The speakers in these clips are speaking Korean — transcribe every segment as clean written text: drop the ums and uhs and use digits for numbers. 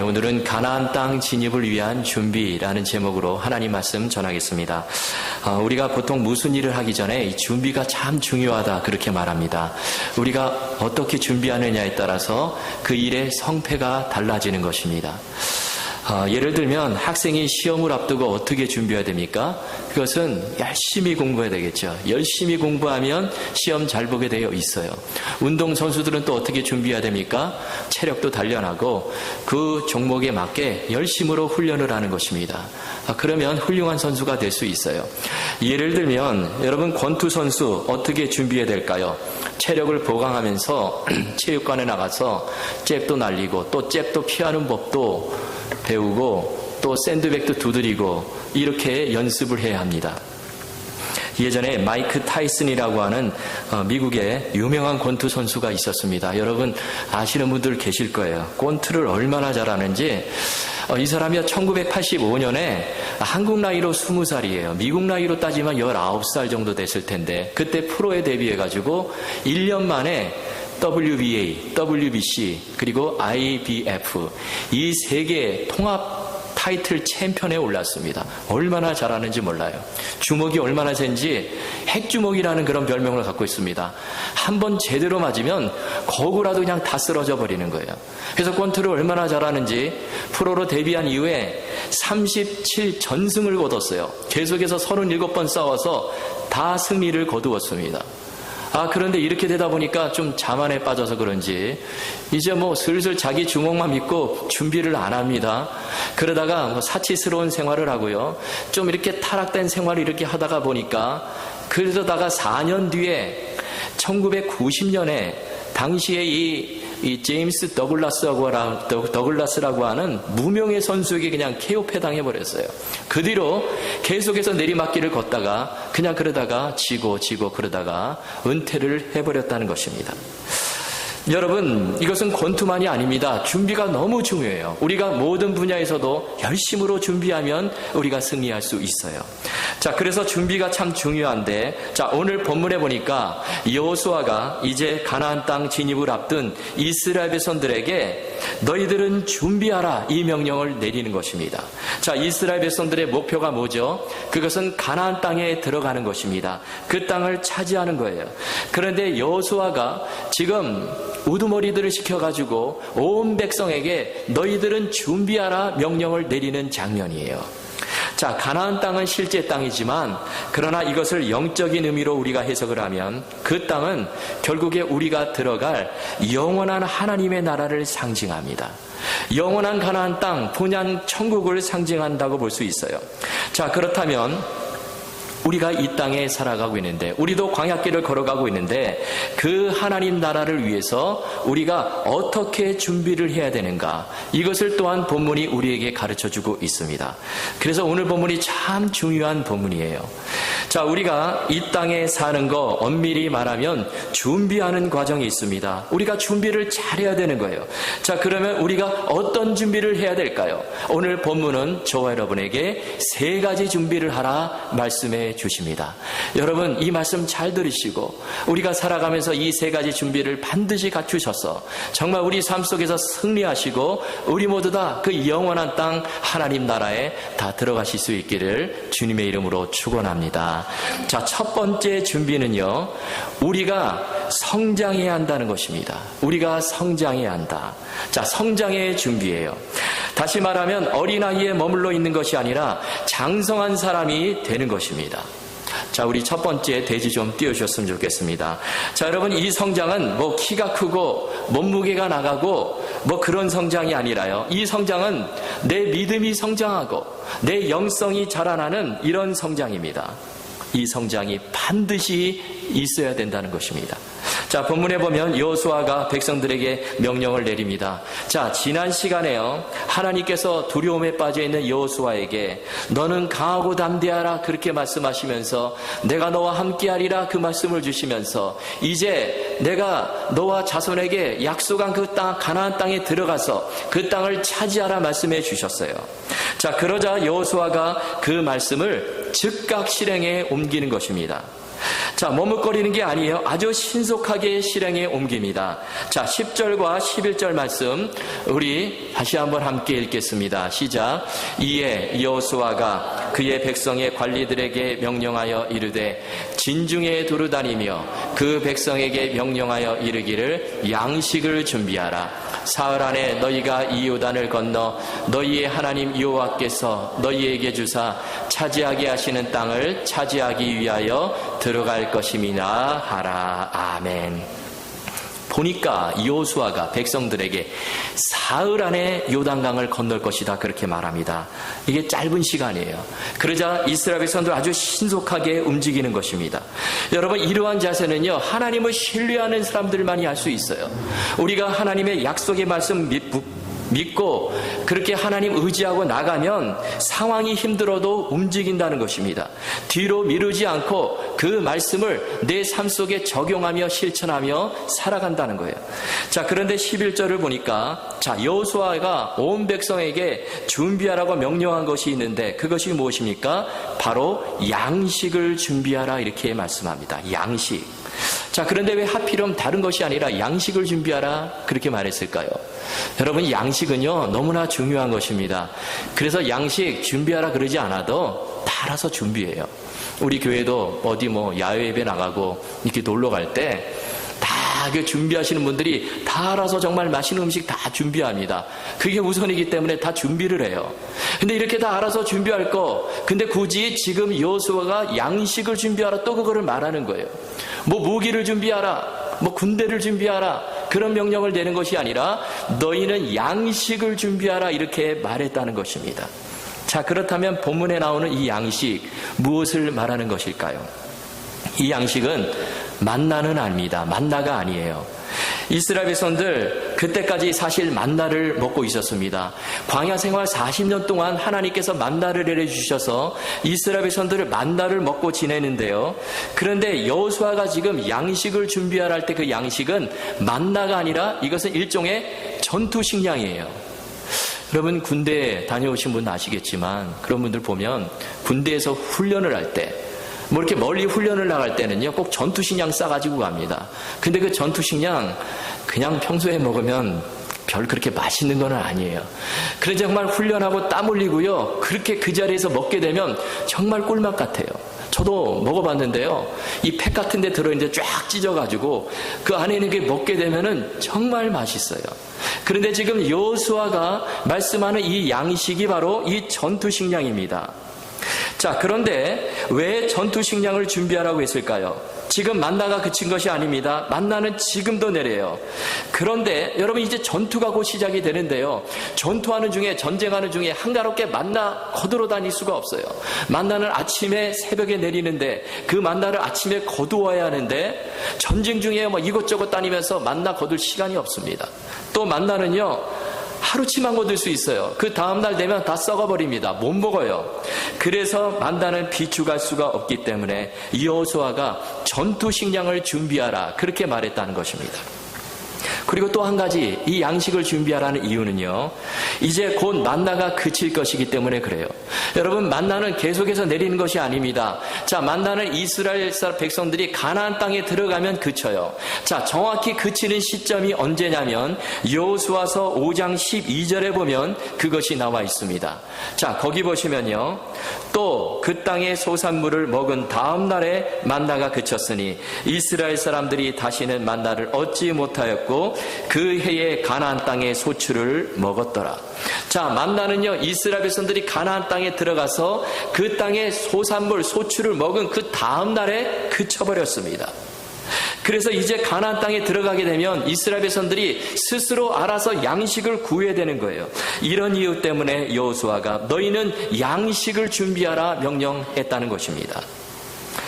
오늘은 가나안 땅 진입을 위한 준비라는 제목으로 하나님 말씀 전하겠습니다. 우리가 보통 무슨 일을 하기 전에 이 준비가 참 중요하다 그렇게 말합니다. 우리가 어떻게 준비하느냐에 따라서 그 일의 성패가 달라지는 것입니다. 예를 들면 학생이 시험을 앞두고 어떻게 준비해야 됩니까? 그것은 열심히 공부해야 되겠죠. 열심히 공부하면 시험 잘 보게 되어 있어요. 운동선수들은 또 어떻게 준비해야 됩니까? 체력도 단련하고 그 종목에 맞게 열심으로 훈련을 하는 것입니다. 그러면 훌륭한 선수가 될 수 있어요. 예를 들면 여러분 권투 선수 어떻게 준비해야 될까요? 체력을 보강하면서 체육관에 나가서 잽도 날리고 또 잽도 피하는 법도 배우고 또 샌드백도 두드리고 이렇게 연습을 해야 합니다. 예전에 마이크 타이슨이라고 하는 미국의 유명한 권투 선수가 있었습니다. 여러분 아시는 분들 계실 거예요. 권투를 얼마나 잘하는지. 이 사람이 1985년에 한국 나이로 20살이에요. 미국 나이로 따지면 19살 정도 됐을 텐데 그때 프로에 데뷔해가지고 1년 만에 WBA, WBC 그리고 IBF 이 세 개 통합 타이틀 챔피언에 올랐습니다. 얼마나 잘하는지 몰라요. 주먹이 얼마나 센지 핵주먹이라는 그런 별명을 갖고 있습니다. 한번 제대로 맞으면 거구라도 그냥 다 쓰러져 버리는 거예요. 그래서 권투를 얼마나 잘하는지 프로로 데뷔한 이후에 37전승을 거뒀어요. 계속해서 37번 싸워서 다 승리를 거두었습니다. 그런데 이렇게 되다 보니까 좀 자만에 빠져서 그런지 이제 슬슬 자기 주먹만 믿고 준비를 안 합니다. 그러다가 사치스러운 생활을 하고요. 좀 이렇게 타락된 생활을 이렇게 하다가 보니까 그러다가 4년 뒤에 1990년에 당시에 이 제임스 더글라스라고 하는 무명의 선수에게 그냥 KO 패당해버렸어요. 그 뒤로 계속해서 내리막길을 걷다가 그냥 그러다가 지고 그러다가 은퇴를 해버렸다는 것입니다. 여러분 이것은 권투만이 아닙니다. 준비가 너무 중요해요. 우리가 모든 분야에서도 열심으로 준비하면 우리가 승리할 수 있어요. 자, 그래서 준비가 참 중요한데 오늘 본문에 보니까 여호수아가 이제 가나안 땅 진입을 앞둔 이스라엘 백성들에게 너희들은 준비하라 이 명령을 내리는 것입니다. 자, 이스라엘 백성들의 목표가 뭐죠? 그것은 가나안 땅에 들어가는 것입니다. 그 땅을 차지하는 거예요. 그런데 여호수아가 지금 우두머리들을 시켜가지고 온 백성에게 너희들은 준비하라 명령을 내리는 장면이에요. 자, 가나안 땅은 실제 땅이지만 그러나 이것을 영적인 의미로 우리가 해석을 하면 그 땅은 결국에 우리가 들어갈 영원한 하나님의 나라를 상징합니다. 영원한 가나안 땅, 본향 천국을 상징한다고 볼 수 있어요. 자, 그렇다면 우리가 이 땅에 살아가고 있는데 우리도 광야길을 걸어가고 있는데 그 하나님 나라를 위해서 우리가 어떻게 준비를 해야 되는가, 이것을 또한 본문이 우리에게 가르쳐주고 있습니다. 그래서 오늘 본문이 참 중요한 본문이에요. 자, 우리가 이 땅에 사는 거 엄밀히 말하면 준비하는 과정이 있습니다. 우리가 준비를 잘해야 되는 거예요. 자, 그러면 우리가 어떤 준비를 해야 될까요? 오늘 본문은 저와 여러분에게 3가지 준비를 하라 말씀해 주십니다. 여러분 이 말씀 잘 들으시고 우리가 살아가면서 이 3가지 준비를 반드시 갖추셔서 정말 우리 삶 속에서 승리하시고 우리 모두 다 그 영원한 땅 하나님 나라에 다 들어가실 수 있기를 주님의 이름으로 축원합니다. 자, 첫 번째 준비는요, 우리가 성장해야 한다는 것입니다. 우리가 성장해야 한다. 자, 성장의 준비예요. 다시 말하면 어린아이에 머물러 있는 것이 아니라 장성한 사람이 되는 것입니다. 자, 우리 첫 번째 돼지 좀 띄워주셨으면 좋겠습니다. 자, 여러분 이 성장은 키가 크고 몸무게가 나가고 그런 성장이 아니라요. 이 성장은 내 믿음이 성장하고 내 영성이 자라나는 이런 성장입니다. 이 성장이 반드시 있어야 된다는 것입니다. 자, 본문에 보면 여호수아가 백성들에게 명령을 내립니다. 자, 지난 시간에요, 하나님께서 두려움에 빠져있는 여호수아에게 너는 강하고 담대하라 그렇게 말씀하시면서 내가 너와 함께하리라 그 말씀을 주시면서 이제 내가 너와 자손에게 약속한 그 땅, 가나안 땅에 들어가서 그 땅을 차지하라 말씀해 주셨어요. 자, 그러자 여호수아가 그 말씀을 즉각 실행에 옮기는 것입니다. 자, 머뭇거리는 게 아니에요. 아주 신속하게 실행에 옮깁니다. 자, 10절과 11절 말씀 우리 다시 한번 함께 읽겠습니다. 시작. 이에 여호수아가 그의 백성의 관리들에게 명령하여 이르되 진중에 두루 다니며 그 백성에게 명령하여 이르기를 양식을 준비하라. 사흘 안에 너희가 이 요단을 건너 너희의 하나님 여호와께서 너희에게 주사 차지하게 하시는 땅을 차지하기 위하여 들어갈 것임이나 하라. 아멘. 보니까 여호수아가 백성들에게 사흘 안에 요단강을 건널 것이다 그렇게 말합니다. 이게 짧은 시간이에요. 그러자 이스라엘 백성들 아주 신속하게 움직이는 것입니다. 여러분, 이러한 자세는요, 하나님을 신뢰하는 사람들만이 할 수 있어요. 우리가 하나님의 약속의 말씀 믿고 그렇게 하나님 의지하고 나가면 상황이 힘들어도 움직인다는 것입니다. 뒤로 미루지 않고 그 말씀을 내 삶 속에 적용하며 실천하며 살아간다는 거예요. 자, 그런데 11절을 보니까 여호수아가 온 백성에게 준비하라고 명령한 것이 있는데 그것이 무엇입니까? 바로 양식을 준비하라 이렇게 말씀합니다. 양식. 자, 그런데 왜 하필이면 다른 것이 아니라 양식을 준비하라 그렇게 말했을까요? 여러분, 양식은요 너무나 중요한 것입니다. 그래서 양식 준비하라 그러지 않아도 다 알아서 준비해요. 우리 교회도 어디 야외 예배 나가고 이렇게 놀러 갈 때 다 준비하시는 분들이 다 알아서 정말 맛있는 음식 다 준비합니다. 그게 우선이기 때문에 다 준비를 해요. 근데 이렇게 다 알아서 준비할 근데 굳이 지금 여호수아가 양식을 준비하라 또 그거를 말하는 거예요. 무기를 준비하라, 군대를 준비하라 그런 명령을 내는 것이 아니라 너희는 양식을 준비하라 이렇게 말했다는 것입니다. 자, 그렇다면 본문에 나오는 이 양식 무엇을 말하는 것일까요? 이 양식은 만나는 아닙니다. 만나가 아니에요. 이스라엘 백성들 그때까지 사실 만나를 먹고 있었습니다. 광야 생활 40년 동안 하나님께서 만나를 내려주셔서 이스라엘 백성들을 만나를 먹고 지내는데요. 그런데 여호수아가 지금 양식을 준비하라 할 때 그 양식은 만나가 아니라 이것은 일종의 전투식량이에요. 여러분, 군대에 다녀오신 분 아시겠지만 그런 분들 보면 군대에서 훈련을 할 때 이렇게 멀리 훈련을 나갈 때는요 꼭 전투식량 싸가지고 갑니다. 근데 그 전투식량 그냥 평소에 먹으면 별 그렇게 맛있는 건 아니에요. 그래서 정말 훈련하고 땀 흘리고요 그렇게 그 자리에서 먹게 되면 정말 꿀맛 같아요. 저도 먹어봤는데요, 이 팩 같은 데 들어있는데 쫙 찢어가지고 그 안에 있는 게 먹게 되면은 정말 맛있어요. 그런데 지금 여호수아가 말씀하는 이 양식이 바로 이 전투식량입니다. 자, 그런데 왜 전투식량을 준비하라고 했을까요? 지금 만나가 그친 것이 아닙니다. 만나는 지금도 내려요. 그런데 여러분, 이제 전투가 곧 시작이 되는데요, 전투하는 중에, 전쟁하는 중에 한가롭게 만나 거두러 다닐 수가 없어요. 만나는 아침에 새벽에 내리는데 그 만나를 아침에 거두어야 하는데 전쟁 중에 이것저것 다니면서 만나 거둘 시간이 없습니다. 또 만나는요 하루치만 거둘 수 있어요. 그 다음날 되면 다 썩어버립니다. 못 먹어요. 그래서 만나는 비축할 수가 없기 때문에 여호수아가 전투식량을 준비하라 그렇게 말했다는 것입니다. 그리고 또 한 가지, 이 양식을 준비하라는 이유는요, 이제 곧 만나가 그칠 것이기 때문에 그래요. 여러분, 만나는 계속해서 내리는 것이 아닙니다. 자, 만나는 이스라엘 백성들이 가나안 땅에 들어가면 그쳐요. 자, 정확히 그치는 시점이 언제냐면 여호수아서 5장 12절에 보면 그것이 나와 있습니다. 자, 거기 보시면요, 또 그 땅의 소산물을 먹은 다음 날에 만나가 그쳤으니 이스라엘 사람들이 다시는 만나를 얻지 못하였고 그 해에 가나안 땅의 소출을 먹었더라. 자, 만나는요 이스라엘 백성들이 가나안 땅에 들어가서 그 땅의 소산물 소출을 먹은 그 다음 날에 그쳐버렸습니다. 그래서 이제 가나안 땅에 들어가게 되면 이스라엘 백성들이 스스로 알아서 양식을 구해야 되는 거예요. 이런 이유 때문에 여호수아가 너희는 양식을 준비하라 명령했다는 것입니다.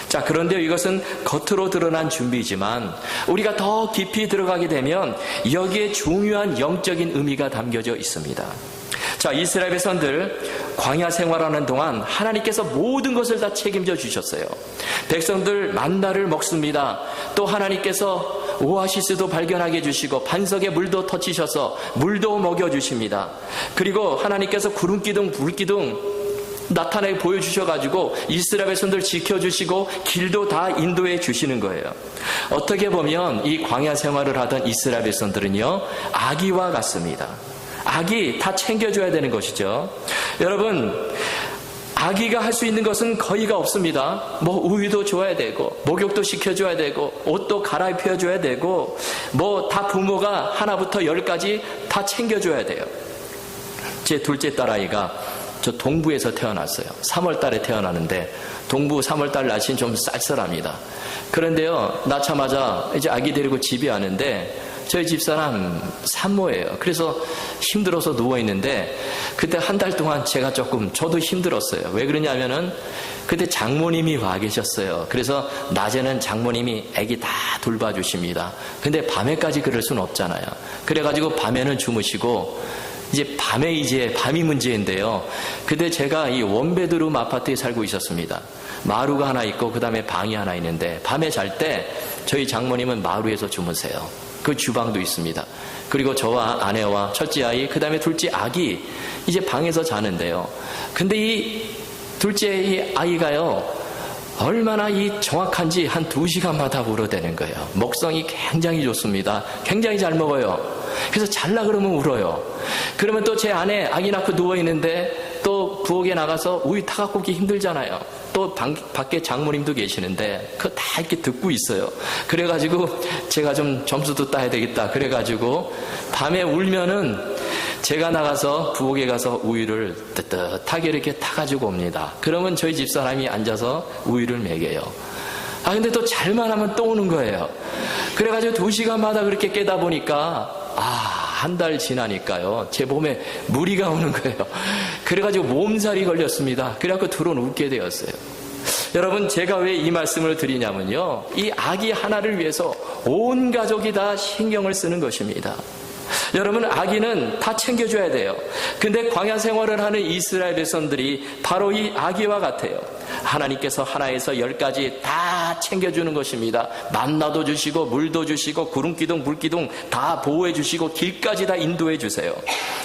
자, 그런데 이것은 겉으로 드러난 준비이지만 우리가 더 깊이 들어가게 되면 여기에 중요한 영적인 의미가 담겨져 있습니다. 자, 이스라엘 백성들 광야 생활하는 동안 하나님께서 모든 것을 다 책임져 주셨어요. 백성들 만나를 먹습니다. 또 하나님께서 오아시스도 발견하게 해주시고 반석에 물도 터치셔서 물도 먹여주십니다. 그리고 하나님께서 구름 기둥, 불 기둥 나타나게 보여주셔가지고 이스라엘 백성들 지켜주시고 길도 다 인도해 주시는 거예요. 어떻게 보면 이 광야 생활을 하던 이스라엘 백성들은요, 아기와 같습니다. 아기 다 챙겨줘야 되는 것이죠. 여러분, 아기가 할 수 있는 것은 거의가 없습니다. 뭐 우유도 줘야 되고 목욕도 시켜줘야 되고 옷도 갈아입혀줘야 되고 뭐 다 부모가 하나부터 10까지 다 챙겨줘야 돼요. 제 둘째 딸아이가 저 동부에서 태어났어요. 3월 달에 태어나는데 동부 3월 달 날씨는 좀 쌀쌀합니다. 그런데요, 낳자마자 이제 아기 데리고 집에 왔는데 저희 집사람 산모예요. 그래서 힘들어서 누워있는데 그때 한 달 동안 제가 저도 힘들었어요. 왜 그러냐면은 그때 장모님이 와 계셨어요. 그래서 낮에는 장모님이 아기 다 돌봐주십니다. 근데 밤에까지 그럴 수는 없잖아요. 그래가지고 밤에는 주무시고 이제 밤이 문제인데요. 그때 제가 이 원베드룸 아파트에 살고 있었습니다. 마루가 하나 있고 그 다음에 방이 하나 있는데 밤에 잘 때 저희 장모님은 마루에서 주무세요. 그 주방도 있습니다. 그리고 저와 아내와 첫째 아이, 그 다음에 둘째 아기 이제 방에서 자는데요. 근데 이 둘째 이 아이가요, 얼마나 이 정확한지 한 2시간마다 울어대는 거예요. 먹성이 굉장히 좋습니다. 굉장히 잘 먹어요. 그래서 잘라 그러면 울어요. 그러면 또 제 아내 아기 낳고 누워있는데 또 부엌에 나가서 우유 타갖고 오기 힘들잖아요. 또 밖에 장모님도 계시는데 그거 다 이렇게 듣고 있어요. 그래가지고 제가 좀 점수도 따야 되겠다. 그래가지고 밤에 울면은 제가 나가서 부엌에 가서 우유를 뜨뜻하게 이렇게 타가지고 옵니다. 그러면 저희 집사람이 앉아서 우유를 먹여요. 근데 또 잘만 하면 또 오는 거예요. 그래가지고 2시간마다 그렇게 깨다 보니까 한 달 지나니까요, 제 몸에 무리가 오는 거예요. 그래가지고 몸살이 걸렸습니다. 그래갖고 둘은 웃게 되었어요. 여러분, 제가 왜 이 말씀을 드리냐면요, 이 아기 하나를 위해서 온 가족이 다 신경을 쓰는 것입니다. 여러분, 아기는 다 챙겨줘야 돼요. 근데 광야 생활을 하는 이스라엘 백성들이 바로 이 아기와 같아요. 하나님께서 하나에서 10까지 다 챙겨주는 것입니다. 만나도 주시고 물도 주시고 구름기둥 물기둥 다 보호해 주시고 길까지 다 인도해 주세요.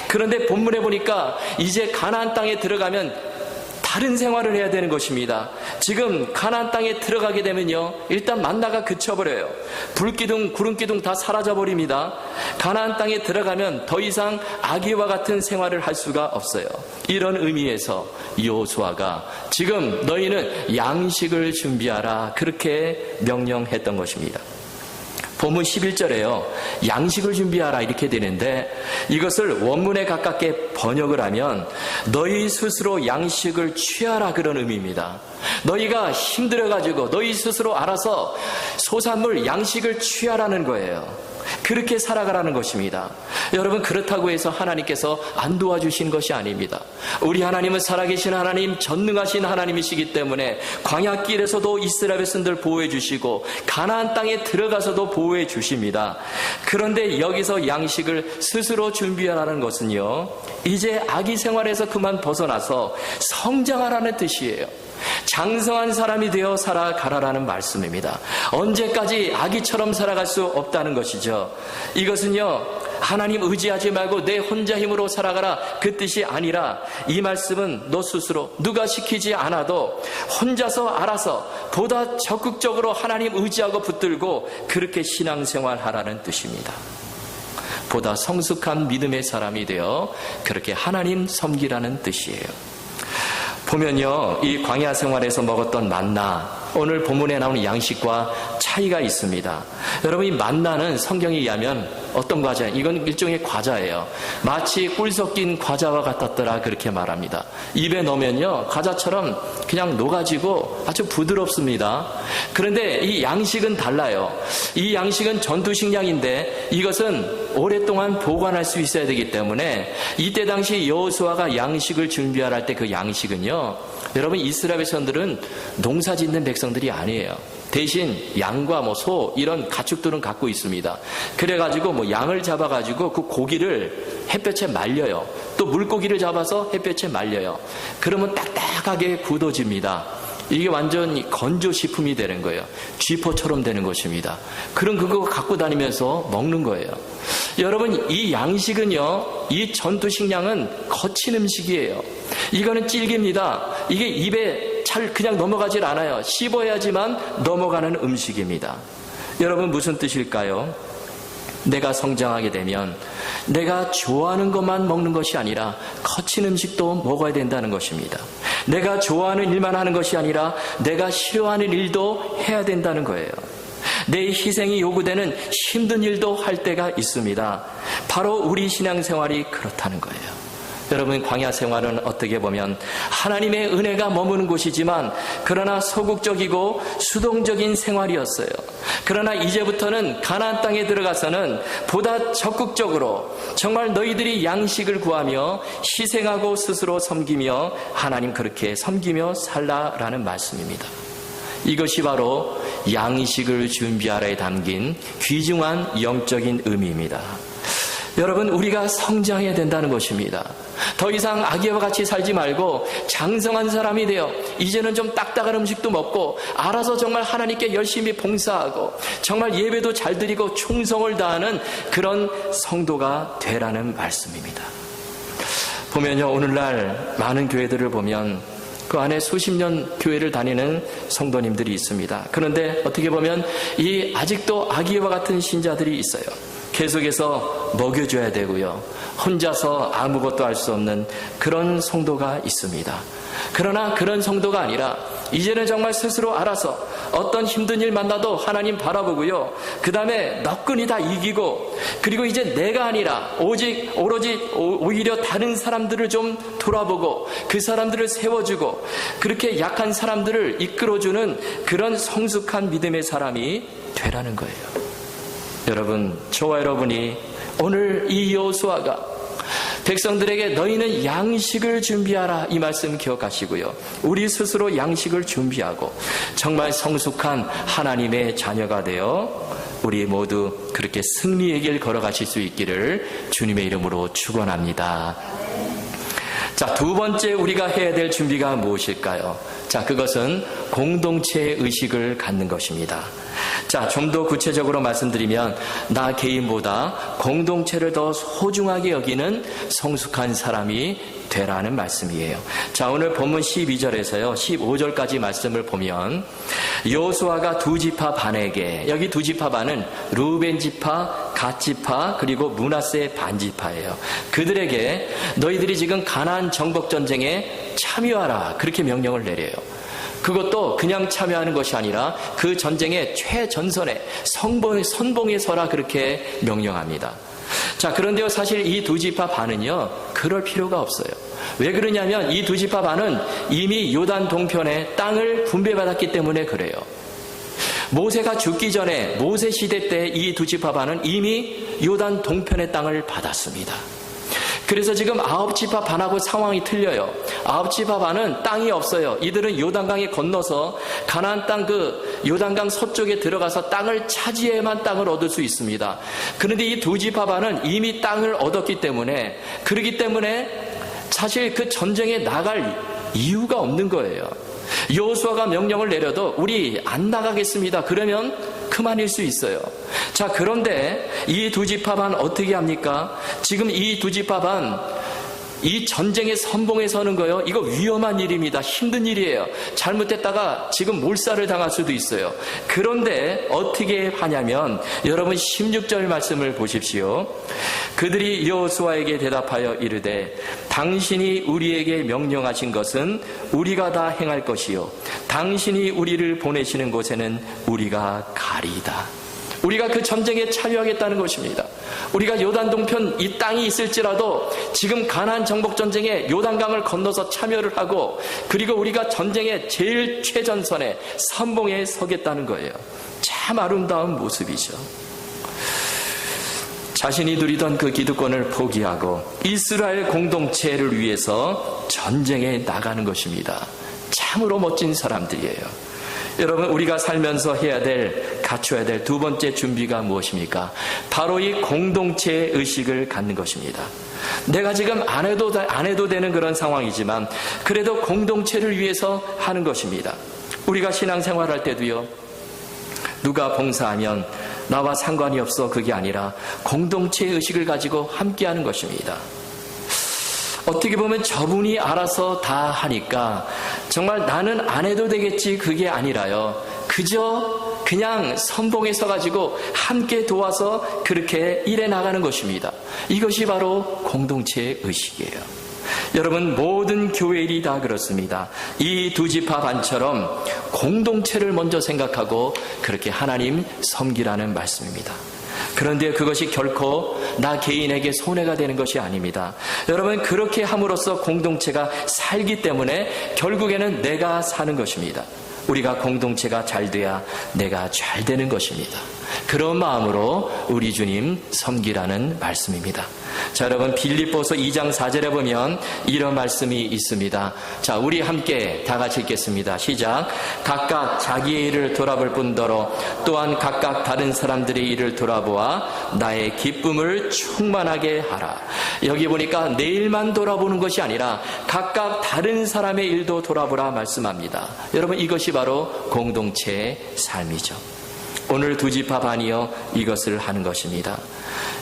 그런데 본문에 보니까 이제 가나안 땅에 들어가면 다른 생활을 해야 되는 것입니다. 지금 가나안 땅에 들어가게 되면요, 일단 만나가 그쳐버려요. 불기둥 구름기둥 다 사라져버립니다. 가나안 땅에 들어가면 더 이상 아기와 같은 생활을 할 수가 없어요. 이런 의미에서 여호수아가 지금 너희는 양식을 준비하라, 그렇게 명령했던 것입니다. 본문 11절에요. 양식을 준비하라 이렇게 되는데, 이것을 원문에 가깝게 번역을 하면 너희 스스로 양식을 취하라, 그런 의미입니다. 너희가 힘들어가지고 너희 스스로 알아서 소산물 양식을 취하라는 거예요. 그렇게 살아가라는 것입니다. 여러분, 그렇다고 해서 하나님께서 안 도와주신 것이 아닙니다. 우리 하나님은 살아계신 하나님, 전능하신 하나님이시기 때문에 광야길에서도 이스라엘 백성들 보호해 주시고 가나안 땅에 들어가서도 보호해 주십니다. 그런데 여기서 양식을 스스로 준비하라는 것은요, 이제 아기 생활에서 그만 벗어나서 성장하라는 뜻이에요. 장성한 사람이 되어 살아가라라는 말씀입니다. 언제까지 아기처럼 살아갈 수 없다는 것이죠. 이것은요, 하나님 의지하지 말고 내 혼자 힘으로 살아가라, 그 뜻이 아니라 이 말씀은 너 스스로 누가 시키지 않아도 혼자서 알아서 보다 적극적으로 하나님 의지하고 붙들고 그렇게 신앙생활 하라는 뜻입니다. 보다 성숙한 믿음의 사람이 되어 그렇게 하나님 섬기라는 뜻이에요. 보면요, 이 광야 생활에서 먹었던 만나, 오늘 본문에 나오는 양식과 차이가 있습니다. 여러분, 이 만나는 성경에 의하면 어떤 과자? 이건 일종의 과자예요. 마치 꿀 섞인 과자와 같았더라, 그렇게 말합니다. 입에 넣으면요, 과자처럼 그냥 녹아지고 아주 부드럽습니다. 그런데 이 양식은 달라요. 이 양식은 전투식량인데 이것은 오랫동안 보관할 수 있어야 되기 때문에 이때 당시 여호수아가 양식을 준비하라 할 때 그 양식은요, 여러분, 이스라엘 백성들은 농사 짓는 백성들이 아니에요. 대신 양과 소 이런 가축들은 갖고 있습니다. 그래가지고 양을 잡아가지고 그 고기를 햇볕에 말려요. 또 물고기를 잡아서 햇볕에 말려요. 그러면 딱딱하게 굳어집니다. 이게 완전히 건조식품이 되는 거예요. 쥐포처럼 되는 것입니다. 그럼 그거 갖고 다니면서 먹는 거예요. 여러분, 이 양식은요, 이 전투식량은 거친 음식이에요. 이거는 질깁니다. 이게 입에 잘 그냥 넘어가질 않아요. 씹어야지만 넘어가는 음식입니다. 여러분, 무슨 뜻일까요? 내가 성장하게 되면 내가 좋아하는 것만 먹는 것이 아니라 거친 음식도 먹어야 된다는 것입니다. 내가 좋아하는 일만 하는 것이 아니라 내가 싫어하는 일도 해야 된다는 거예요. 내 희생이 요구되는 힘든 일도 할 때가 있습니다. 바로 우리 신앙생활이 그렇다는 거예요. 여러분, 광야 생활은 어떻게 보면 하나님의 은혜가 머무는 곳이지만 그러나 소극적이고 수동적인 생활이었어요. 그러나 이제부터는 가나안 땅에 들어가서는 보다 적극적으로 정말 너희들이 양식을 구하며 희생하고 스스로 섬기며 하나님 그렇게 섬기며 살라라는 말씀입니다. 이것이 바로 양식을 준비하라에 담긴 귀중한 영적인 의미입니다. 여러분, 우리가 성장해야 된다는 것입니다. 더 이상 아기와 같이 살지 말고 장성한 사람이 되어 이제는 좀 딱딱한 음식도 먹고 알아서 정말 하나님께 열심히 봉사하고 정말 예배도 잘 드리고 충성을 다하는 그런 성도가 되라는 말씀입니다. 보면요, 오늘날 많은 교회들을 보면 그 안에 수십 년 교회를 다니는 성도님들이 있습니다. 그런데 어떻게 보면 이 아직도 아기와 같은 신자들이 있어요. 계속해서 먹여줘야 되고요. 혼자서 아무것도 할 수 없는 그런 성도가 있습니다. 그러나 그런 성도가 아니라 이제는 정말 스스로 알아서 어떤 힘든 일 만나도 하나님 바라보고요. 그 다음에 너끈히 다 이기고, 그리고 이제 내가 아니라 오로지 오히려 다른 사람들을 좀 돌아보고 그 사람들을 세워주고 그렇게 약한 사람들을 이끌어주는 그런 성숙한 믿음의 사람이 되라는 거예요. 여러분, 저와 여러분이 오늘 이 여호수아가 백성들에게 너희는 양식을 준비하라 이 말씀 기억하시고요. 우리 스스로 양식을 준비하고 정말 성숙한 하나님의 자녀가 되어 우리 모두 그렇게 승리의 길 걸어가실 수 있기를 주님의 이름으로 축원합니다. 자, 두 번째 우리가 해야 될 준비가 무엇일까요? 자, 그것은 공동체의 의식을 갖는 것입니다. 자, 좀 더 구체적으로 말씀드리면 나 개인보다 공동체를 더 소중하게 여기는 성숙한 사람이 되라는 말씀이에요. 자, 오늘 본문 12절에서요 15절까지 말씀을 보면 여호수아가 두 지파 반에게, 여기 두 지파 반은 르우벤 지파, 갓 지파, 그리고 므낫세 반 지파예요. 그들에게 너희들이 지금 가나안 정복 전쟁에 참여하라 그렇게 명령을 내려요. 그것도 그냥 참여하는 것이 아니라 그 전쟁의 최전선에 선봉에 서라 그렇게 명령합니다. 자, 그런데요, 사실 이 두 지파 반은요 그럴 필요가 없어요. 왜 그러냐면 이 두 지파 반은 이미 요단 동편에 땅을 분배받았기 때문에 그래요. 모세가 죽기 전에 모세 시대 때 이 두 지파 반은 이미 요단 동편의 땅을 받았습니다. 그래서 지금 9지파 반하고 상황이 틀려요. 9지파 반은 땅이 없어요. 이들은 요단강에 건너서 가나안 땅 그 요단강 서쪽에 들어가서 땅을 차지해야만 땅을 얻을 수 있습니다. 그런데 이 두 지파 반은 이미 땅을 얻었기 때문에, 그렇기 때문에 사실 그 전쟁에 나갈 이유가 없는 거예요. 여호수아가 명령을 내려도 우리 안 나가겠습니다. 그러면 그만일 수 있어요. 자, 그런데 이 두 지파 반 어떻게 합니까? 지금 이 두 지파 반 이 전쟁의 선봉에 서는 거요, 이거 위험한 일입니다. 힘든 일이에요. 잘못했다가 지금 몰살을 당할 수도 있어요. 그런데 어떻게 하냐면 여러분 16절 말씀을 보십시오. 그들이 여호수아에게 대답하여 이르되 당신이 우리에게 명령하신 것은 우리가 다 행할 것이요 당신이 우리를 보내시는 곳에는 우리가 가리이다. 우리가 그 전쟁에 참여하겠다는 것입니다. 우리가 요단 동편 이 땅이 있을지라도 지금 가나안 정복 전쟁에 요단강을 건너서 참여를 하고, 그리고 우리가 전쟁의 제일 최전선에 선봉에 서겠다는 거예요. 참 아름다운 모습이죠. 자신이 누리던 그 기득권을 포기하고 이스라엘 공동체를 위해서 전쟁에 나가는 것입니다. 참으로 멋진 사람들이에요. 여러분, 우리가 살면서 해야 될, 갖춰야 될 두 번째 준비가 무엇입니까? 바로 이 공동체의 의식을 갖는 것입니다. 내가 지금 안 해도 되는 그런 상황이지만 그래도 공동체를 위해서 하는 것입니다. 우리가 신앙생활할 때도요, 누가 봉사하면 나와 상관이 없어, 그게 아니라 공동체의 의식을 가지고 함께하는 것입니다. 어떻게 보면 저분이 알아서 다 하니까 정말 나는 안 해도 되겠지, 그게 아니라요, 그냥 선봉에 서가지고 함께 도와서 그렇게 일해 나가는 것입니다. 이것이 바로 공동체의 의식이에요. 여러분, 모든 교회 일이 다 그렇습니다. 이 두 지파 반처럼 공동체를 먼저 생각하고 그렇게 하나님 섬기라는 말씀입니다. 그런데 그것이 결코 나 개인에게 손해가 되는 것이 아닙니다. 여러분, 그렇게 함으로써 공동체가 살기 때문에 결국에는 내가 사는 것입니다. 우리가 공동체가 잘 돼야 내가 잘 되는 것입니다. 그런 마음으로 우리 주님 섬기라는 말씀입니다. 자, 여러분, 빌립보서 2장 4절에 보면 이런 말씀이 있습니다. 자, 우리 함께 다 같이 읽겠습니다. 시작. 각각 자기의 일을 돌아볼 뿐더러 또한 각각 다른 사람들의 일을 돌아보아 나의 기쁨을 충만하게 하라. 여기 보니까 내 일만 돌아보는 것이 아니라 각각 다른 사람의 일도 돌아보라 말씀합니다. 여러분, 이것이 바로 공동체의 삶이죠. 오늘 두 지파 반이요, 이것을 하는 것입니다.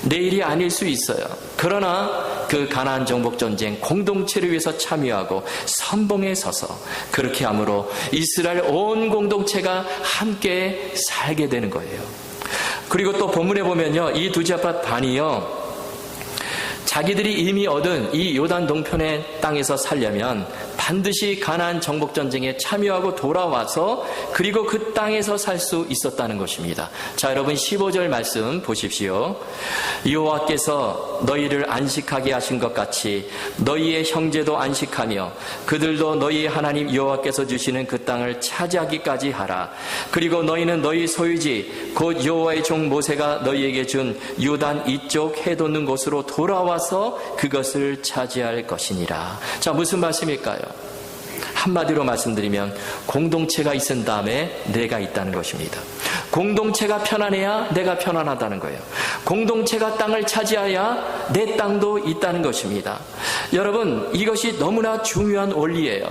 내 일이 아닐 수 있어요. 그러나 그 가나안 정복 전쟁 공동체를 위해서 참여하고 선봉에 서서 그렇게 함으로 이스라엘 온 공동체가 함께 살게 되는 거예요. 그리고 또 본문에 보면요, 이 두 지파 반이요, 자기들이 이미 얻은 이 요단 동편의 땅에서 살려면 반드시 가나안 정복 전쟁에 참여하고 돌아와서 그리고 그 땅에서 살 수 있었다는 것입니다. 자, 여러분, 15절 말씀 보십시오. 여호와께서 너희를 안식하게 하신 것 같이 너희의 형제도 안식하며 그들도 너희 하나님 여호와께서 주시는 그 땅을 차지하기까지 하라. 그리고 너희는 너희 소유지 곧 여호와의 종 모세가 너희에게 준 요단 이쪽 해돋는 곳으로 돌아와서 그것을 차지할 것이니라. 자, 무슨 말씀일까요? 한마디로 말씀드리면 공동체가 있은 다음에 내가 있다는 것입니다. 공동체가 편안해야 내가 편안하다는 거예요. 공동체가 땅을 차지해야 내 땅도 있다는 것입니다. 여러분, 이것이 너무나 중요한 원리예요.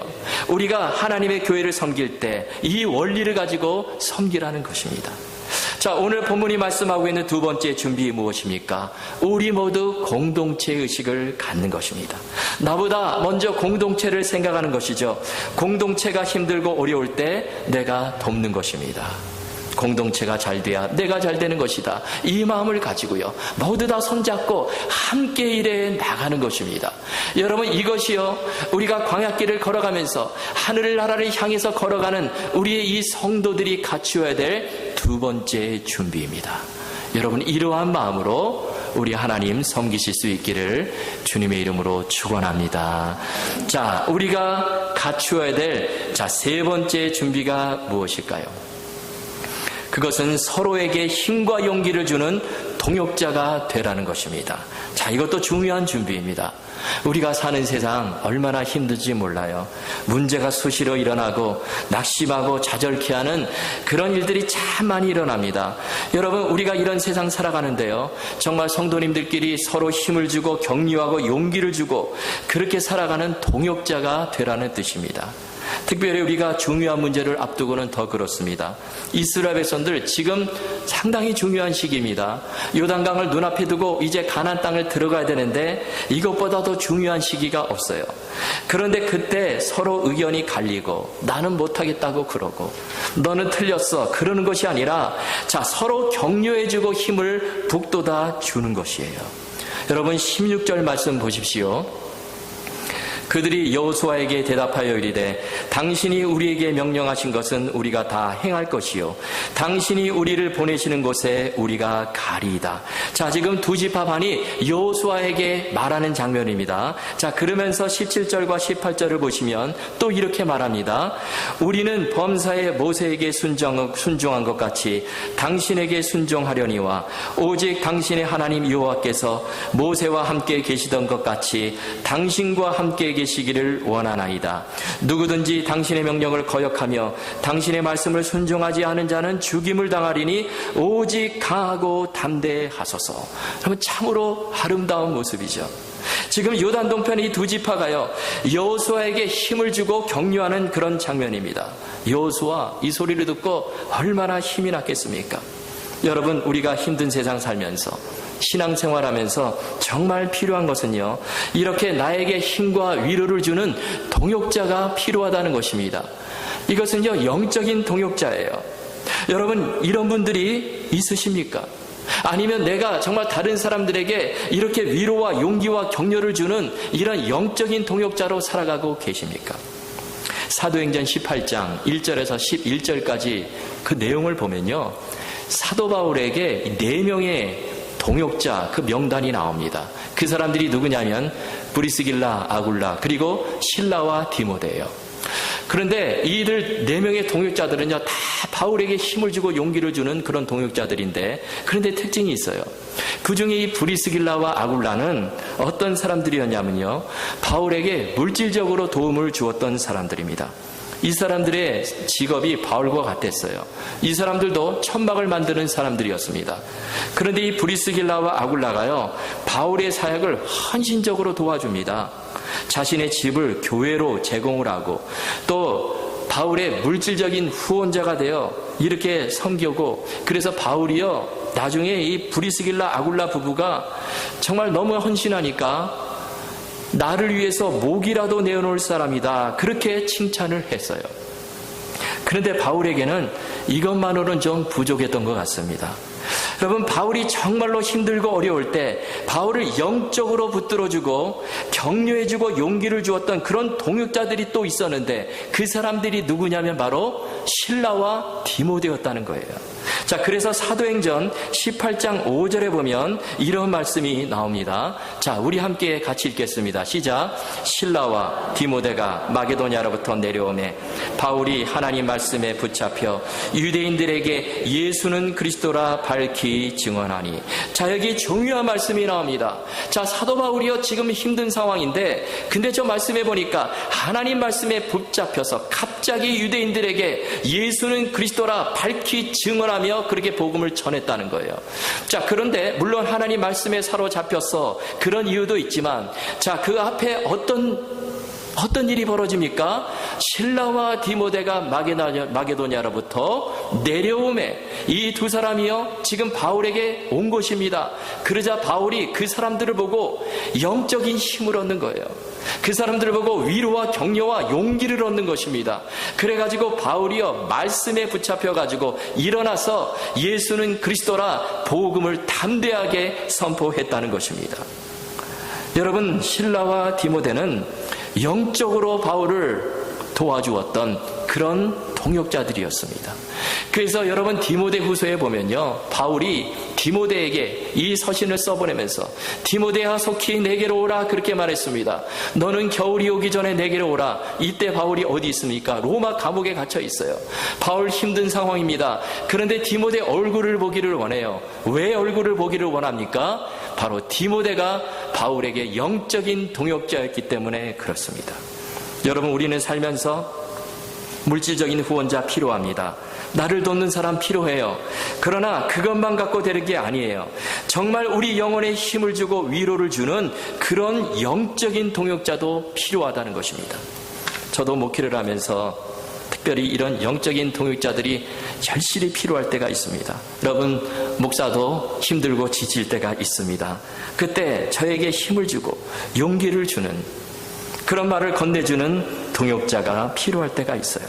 우리가 하나님의 교회를 섬길 때 이 원리를 가지고 섬기라는 것입니다. 자, 오늘 본문이 말씀하고 있는 두 번째 준비 무엇입니까? 우리 모두 공동체 의식을 갖는 것입니다. 나보다 먼저 공동체를 생각하는 것이죠. 공동체가 힘들고 어려울 때 내가 돕는 것입니다. 공동체가 잘 돼야 내가 잘 되는 것이다. 이 마음을 가지고요, 모두 다 손잡고 함께 일해 나가는 것입니다. 여러분, 이것이요, 우리가 광야길을 걸어가면서 하늘나라를 향해서 걸어가는 우리의 이 성도들이 갖추어야 될 두 번째 준비입니다. 여러분, 이러한 마음으로 우리 하나님 섬기실 수 있기를 주님의 이름으로 축원합니다. 자, 우리가 갖추어야 될 세 번째 준비가 무엇일까요? 그것은 서로에게 힘과 용기를 주는 동역자가 되라는 것입니다. 자, 이것도 중요한 준비입니다. 우리가 사는 세상 얼마나 힘든지 몰라요. 문제가 수시로 일어나고 낙심하고 좌절케 하는 그런 일들이 참 많이 일어납니다. 여러분, 우리가 이런 세상 살아가는데요, 정말 성도님들끼리 서로 힘을 주고 격려하고 용기를 주고 그렇게 살아가는 동역자가 되라는 뜻입니다. 특별히 우리가 중요한 문제를 앞두고는 더 그렇습니다. 이스라엘 백성들 지금 상당히 중요한 시기입니다. 요단강을 눈앞에 두고 이제 가나안 땅을 들어가야 되는데 이것보다 더 중요한 시기가 없어요. 그런데 그때 서로 의견이 갈리고 나는 못하겠다고 그러고 너는 틀렸어 그러는 것이 아니라, 자, 서로 격려해주고 힘을 북돋아 주는 것이에요. 여러분, 16절 말씀 보십시오. 그들이 여호수아에게 대답하여 이르되 당신이 우리에게 명령하신 것은 우리가 다 행할 것이요 당신이 우리를 보내시는 곳에 우리가 가리이다. 자, 지금 두 지파 반이 여호수아에게 말하는 장면입니다. 자, 그러면서 17절과 18절을 보시면 또 이렇게 말합니다. 우리는 범사에 모세에게 순종한 것 같이 당신에게 순종하려니와 오직 당신의 하나님 여호와께서 모세와 함께 계시던 것 같이 당신과 함께 계시기를 원하나이다. 누구든지 당신의 명령을 거역하며 당신의 말씀을 순종하지 않은 자는 죽임을 당하리니 오직 강하고 담대하소서. 여러분, 참으로 아름다운 모습이죠. 지금 요단 동편의 이 두 지파가요, 여호수아에게 힘을 주고 격려하는 그런 장면입니다. 여호수아, 이 소리를 듣고 얼마나 힘이 났겠습니까? 여러분, 우리가 힘든 세상 살면서, 신앙생활하면서 정말 필요한 것은요, 이렇게 나에게 힘과 위로를 주는 동역자가 필요하다는 것입니다. 이것은요, 영적인 동역자예요. 여러분, 이런 분들이 있으십니까? 아니면 내가 정말 다른 사람들에게 이렇게 위로와 용기와 격려를 주는 이런 영적인 동역자로 살아가고 계십니까? 사도행전 18장 1절에서 11절까지 그 내용을 보면요, 사도 바울에게 4명의 동역자, 그 명단이 나옵니다. 그 사람들이 누구냐면 브리스길라, 아굴라, 그리고 실라와 디모데예요. 그런데 이들 4명의 동역자들은요, 다 바울에게 힘을 주고 용기를 주는 그런 동역자들인데, 그런데 특징이 있어요. 그 중에 이 브리스길라와 아굴라는 어떤 사람들이었냐면요, 바울에게 물질적으로 도움을 주었던 사람들입니다. 이 사람들의 직업이 바울과 같았어요. 이 사람들도 천막을 만드는 사람들이었습니다. 그런데 이 브리스길라와 아굴라가요, 바울의 사역을 헌신적으로 도와줍니다. 자신의 집을 교회로 제공을 하고, 또 바울의 물질적인 후원자가 되어 이렇게 섬기고, 그래서 바울이요, 나중에 이 브리스길라 아굴라 부부가 정말 너무 헌신하니까 나를 위해서 목이라도 내어놓을 사람이다, 그렇게 칭찬을 했어요. 그런데 바울에게는 이것만으로는 좀 부족했던 것 같습니다. 여러분, 바울이 정말로 힘들고 어려울 때 바울을 영적으로 붙들어주고 격려해주고 용기를 주었던 그런 동역자들이 또 있었는데, 그 사람들이 누구냐면 바로 실라와 디모데였다는 거예요. 자, 그래서 사도행전 18장 5절에 보면 이런 말씀이 나옵니다. 자, 우리 함께 같이 읽겠습니다. 시작. 실라와 디모데가 마게도냐로부터 내려오매 바울이 하나님 말씀에 붙잡혀 유대인들에게 예수는 그리스도라 밝히 증언하니. 자, 여기 중요한 말씀이 나옵니다. 자, 사도 바울이요, 지금 힘든 상황인데, 근데 저 말씀해 보니까 하나님 말씀에 붙잡혀서 갑자기 유대인들에게 예수는 그리스도라 밝히 증언하며 그렇게 복음을 전했다는 거예요. 자, 그런데 물론 하나님 말씀에 사로잡혀서 그런 이유도 있지만, 자, 그 앞에 어떤 일이 벌어집니까? 실라와 디모데가 마게도냐로부터 내려오매, 이 두 사람이요, 지금 바울에게 온 것입니다. 그러자 바울이 그 사람들을 보고 영적인 힘을 얻는 거예요. 그 사람들을 보고 위로와 격려와 용기를 얻는 것입니다. 그래가지고 바울이요, 말씀에 붙잡혀가지고 일어나서 예수는 그리스도라 복음을 담대하게 선포했다는 것입니다. 여러분, 실라와 디모데는 영적으로 바울을 도와주었던 그런 동역자들이었습니다. 그래서 여러분, 디모데 후서에 보면요, 바울이 디모데에게 이 서신을 써보내면서 디모데야, 속히 내게로 오라, 그렇게 말했습니다. 너는 겨울이 오기 전에 내게로 오라. 이때 바울이 어디 있습니까? 로마 감옥에 갇혀 있어요. 바울 힘든 상황입니다. 그런데 디모데 얼굴을 보기를 원해요. 왜 얼굴을 보기를 원합니까? 바로 디모데가 바울에게 영적인 동역자였기 때문에 그렇습니다. 여러분, 우리는 살면서 물질적인 후원자 필요합니다. 나를 돕는 사람 필요해요. 그러나 그것만 갖고 되는 게 아니에요. 정말 우리 영혼에 힘을 주고 위로를 주는 그런 영적인 동역자도 필요하다는 것입니다. 저도 목회를 하면서 특별히 이런 영적인 동역자들이 절실히 필요할 때가 있습니다. 여러분, 목사도 힘들고 지칠 때가 있습니다. 그때 저에게 힘을 주고 용기를 주는, 그런 말을 건네주는 동역자가 필요할 때가 있어요.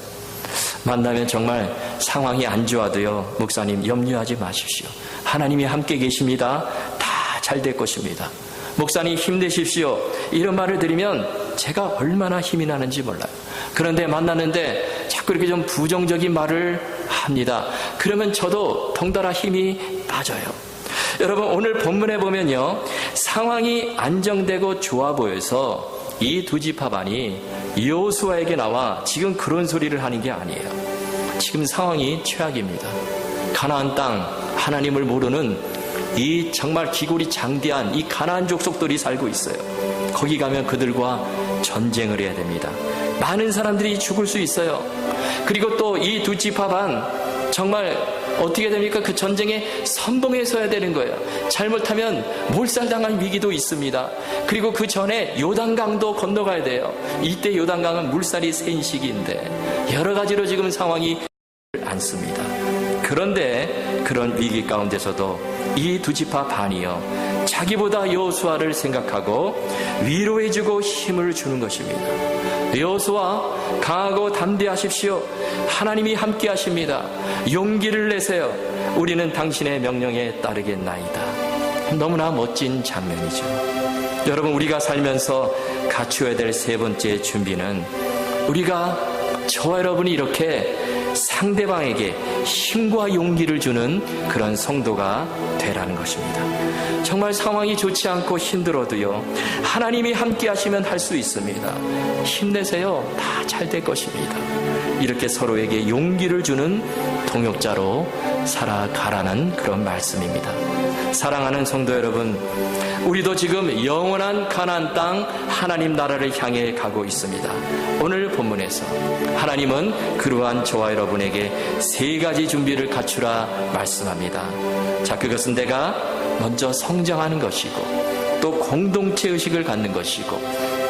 만나면 정말 상황이 안 좋아도요, 목사님 염려하지 마십시오. 하나님이 함께 계십니다. 다 잘 될 것입니다. 목사님 힘내십시오. 이런 말을 드리면 제가 얼마나 힘이 나는지 몰라요. 그런데 만나는데 자꾸 이렇게 좀 부정적인 말을 합니다. 그러면 저도 덩달아 힘이 빠져요. 여러분, 오늘 본문에 보면요, 상황이 안정되고 좋아 보여서 이 두 지파반이 여호수아에게 나와 지금 그런 소리를 하는 게 아니에요. 지금 상황이 최악입니다. 가나안 땅, 하나님을 모르는 이 정말 기골이 장대한 이 가나안 족속들이 살고 있어요. 거기 가면 그들과 전쟁을 해야 됩니다. 많은 사람들이 죽을 수 있어요. 그리고 또 이 두 지파반, 정말 어떻게 됩니까? 그 전쟁에 선봉에 서야 되는 거예요. 잘못하면 몰살당할 위기도 있습니다. 그리고 그 전에 요단강도 건너가야 돼요. 이때 요단강은 물살이 센 시기인데 여러 가지로 지금 상황이 않습니다. 그런데 그런 위기 가운데서도 이 두 지파 반이요, 자기보다 여호수아를 생각하고 위로해주고 힘을 주는 것입니다. 여호수아, 강하고 담대하십시오. 하나님이 함께 하십니다. 용기를 내세요. 우리는 당신의 명령에 따르겠나이다. 너무나 멋진 장면이죠. 여러분, 우리가 살면서 갖추어야 될 세 번째 준비는 우리가, 저와 여러분이 이렇게 상대방에게 힘과 용기를 주는 그런 성도가 되라는 것입니다. 정말 상황이 좋지 않고 힘들어도요, 하나님이 함께 하시면 할 수 있습니다. 힘내세요. 다 잘 될 것입니다. 이렇게 서로에게 용기를 주는 동역자로 살아가라는 그런 말씀입니다. 사랑하는 성도 여러분, 우리도 지금 영원한 가나안 땅 하나님 나라를 향해 가고 있습니다. 오늘 본문에서 하나님은 그러한 저와 여러분에게 세 가지 준비를 갖추라 말씀합니다. 자, 그것은 내가 먼저 성장하는 것이고, 또 공동체 의식을 갖는 것이고,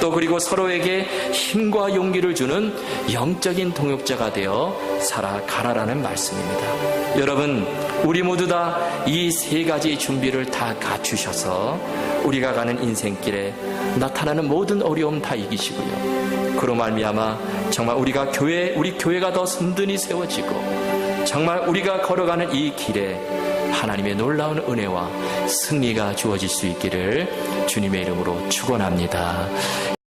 또 그리고 서로에게 힘과 용기를 주는 영적인 동역자가 되어 살아가라라는 말씀입니다. 여러분, 우리 모두 다 이 세 가지 준비를 다 갖추셔서 우리가 가는 인생길에 나타나는 모든 어려움 다 이기시고요, 그로 말미암아 정말 우리 교회가 더 든든히 세워지고, 정말 우리가 걸어가는 이 길에 하나님의 놀라운 은혜와 승리가 주어질 수 있기를 주님의 이름으로 축원합니다.